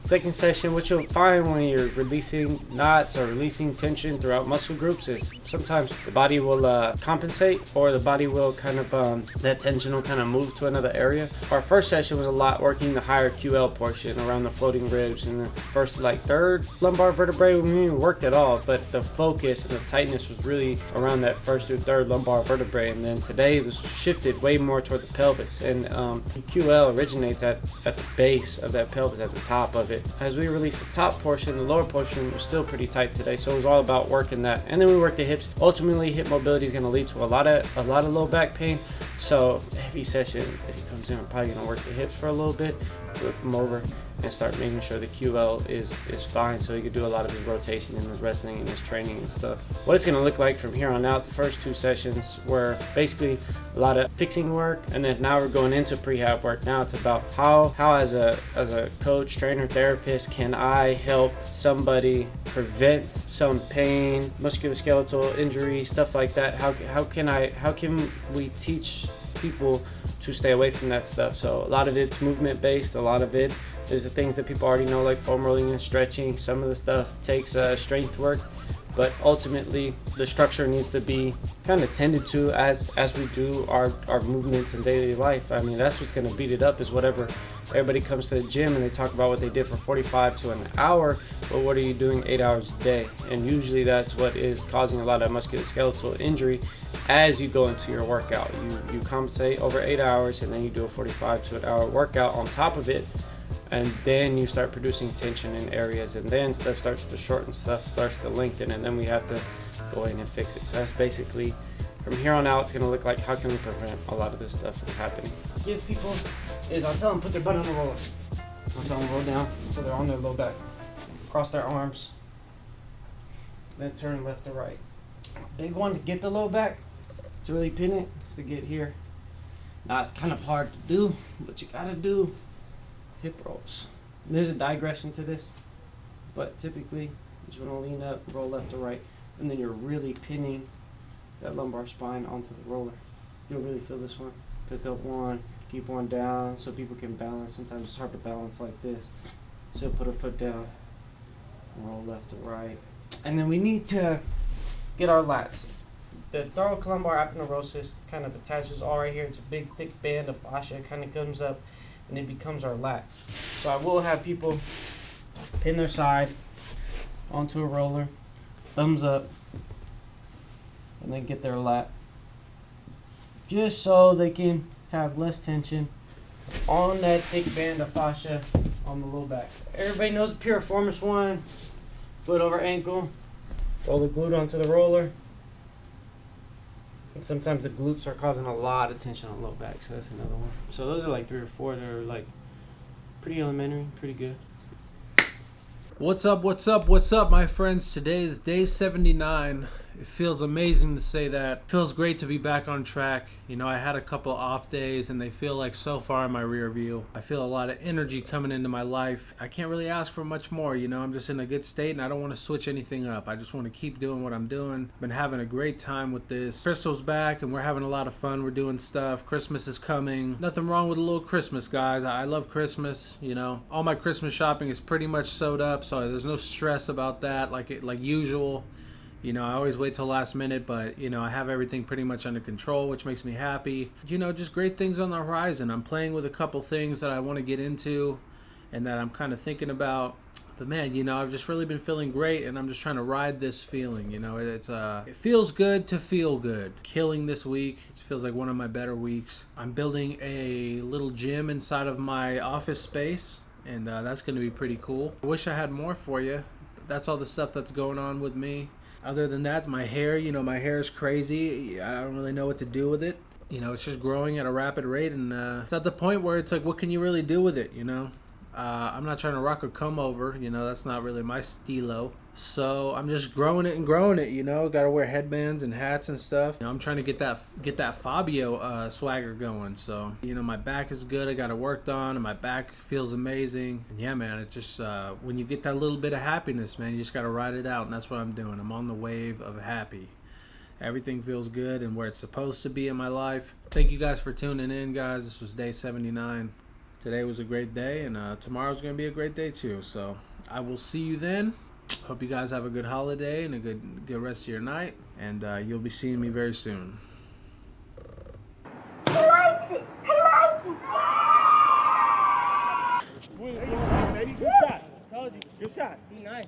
Second session, what you'll find when you're releasing knots or releasing tension throughout muscle groups is sometimes the body will compensate, or the body will kind of, that tension will kind of move to another area. Our first session was a lot working the higher QL portion around the floating ribs, and the first to like third lumbar vertebrae we didn't even worked at all, but the focus and the tightness was really around that first to third lumbar vertebrae. And then today it was shifted way more toward the pelvis, and QL originates at the base of that pelvis, at the top of it. As we released the top portion, the lower portion was still pretty tight today, so it was all about working that. And then we worked the hips. Ultimately, hip mobility is going to lead to a lot of low back pain. So heavy session, if he comes in, we're probably going to work the hips for a little bit, flip him over, and start making sure the QL is fine, so he could do a lot of his rotation and his wrestling and his training and stuff. What it's going to look like from here on out, the first two sessions were basically a lot of fixing work, and then now we're going into prehab work. Now it's about how as a coach, trainer, therapist, can I help somebody prevent some pain, musculoskeletal injury, stuff like that. How can we teach people to stay away from that stuff? So a lot of it's movement based, a lot of it is the things that people already know, like foam rolling and stretching. Some of the stuff takes strength work, but ultimately the structure needs to be kind of tended to as we do our movements in daily life. I mean, that's what's going to beat it up, is whatever everybody comes to the gym and they talk about what they did for 45 to an hour, but what are you doing 8 hours a day? And usually that's what is causing a lot of musculoskeletal injury as you go into your workout. You compensate over 8 hours, and then you do a 45 to an hour workout on top of it, and then you start producing tension in areas, and then stuff starts to shorten, stuff starts to lengthen, and then we have to go in and fix it. So that's basically, from here on out, it's going to look like how can we prevent a lot of this stuff from happening. Give people is I'll tell them put their butt on the roller. I'll tell them roll down so they're on their low back. Cross their arms. Then turn left to right. Big one to get the low back, to really pin it, is to get here. Now it's kind of hard to do, but you gotta do hip rolls. And there's a digression to this, but typically you just want to lean up, roll left to right, and then you're really pinning that lumbar spine onto the roller. You'll really feel this one. Pick up one, keep one down so people can balance. Sometimes it's hard to balance like this. So put a foot down, roll left to right. And then we need to get our lats. The thoracolumbar aponeurosis kind of attaches all right here. It's a big thick band of fascia, kind of comes up, and it becomes our lats. So I will have people pin their side onto a roller, thumbs up, and then get their lat, just so they can have less tension on that thick band of fascia on the low back. Everybody knows the piriformis one, foot over ankle, roll the glute onto the roller. And sometimes the glutes are causing a lot of tension on low back, so that's another one. So those are like 3 or 4 that are like pretty elementary, pretty good. What's up, my friends? Today is day 79. It feels amazing to say that. It feels great to be back on track. You know, I had a couple off days, and they feel like so far in my rear view. I feel a lot of energy coming into my life. I can't really ask for much more, you know. I'm just in a good state, and I don't want to switch anything up. I just want to keep doing what I'm doing. Been having a great time with this. Crystal's back, and we're having a lot of fun. We're doing stuff. Christmas is coming. Nothing wrong with a little Christmas, guys. I love Christmas, you know. All my Christmas shopping is pretty much sewed up, so there's no stress about that like usual. You know, I always wait till last minute, but, you know, I have everything pretty much under control, which makes me happy. You know, just great things on the horizon. I'm playing with a couple things that I want to get into and that I'm kind of thinking about. But, man, you know, I've just really been feeling great, and I'm just trying to ride this feeling. You know, it feels good to feel good. Killing this week. It feels like one of my better weeks. I'm building a little gym inside of my office space, and that's going to be pretty cool. I wish I had more for you, but that's all the stuff that's going on with me. Other than that, my hair, you know, my hair is crazy. I don't really know what to do with it. You know, it's just growing at a rapid rate, and it's at the point where it's like, what can you really do with it, you know? I'm not trying to rock a comb over, you know, that's not really my stilo. So I'm just growing it, you know. Got to wear headbands and hats and stuff. You know, I'm trying to get that Fabio swagger going. So, you know, my back is good. I got it worked on, and my back feels amazing. And yeah, man, it just when you get that little bit of happiness, man, you just got to ride it out, and that's what I'm doing. I'm on the wave of happy. Everything feels good and where it's supposed to be in my life. Thank you guys for tuning in, guys. This was day 79. Today was a great day, and tomorrow's going to be a great day too. So I will see you then. Hope you guys have a good holiday and a good rest of your night. And you'll be seeing me very soon. Baby, good shot. I told you. Good shot. Be nice.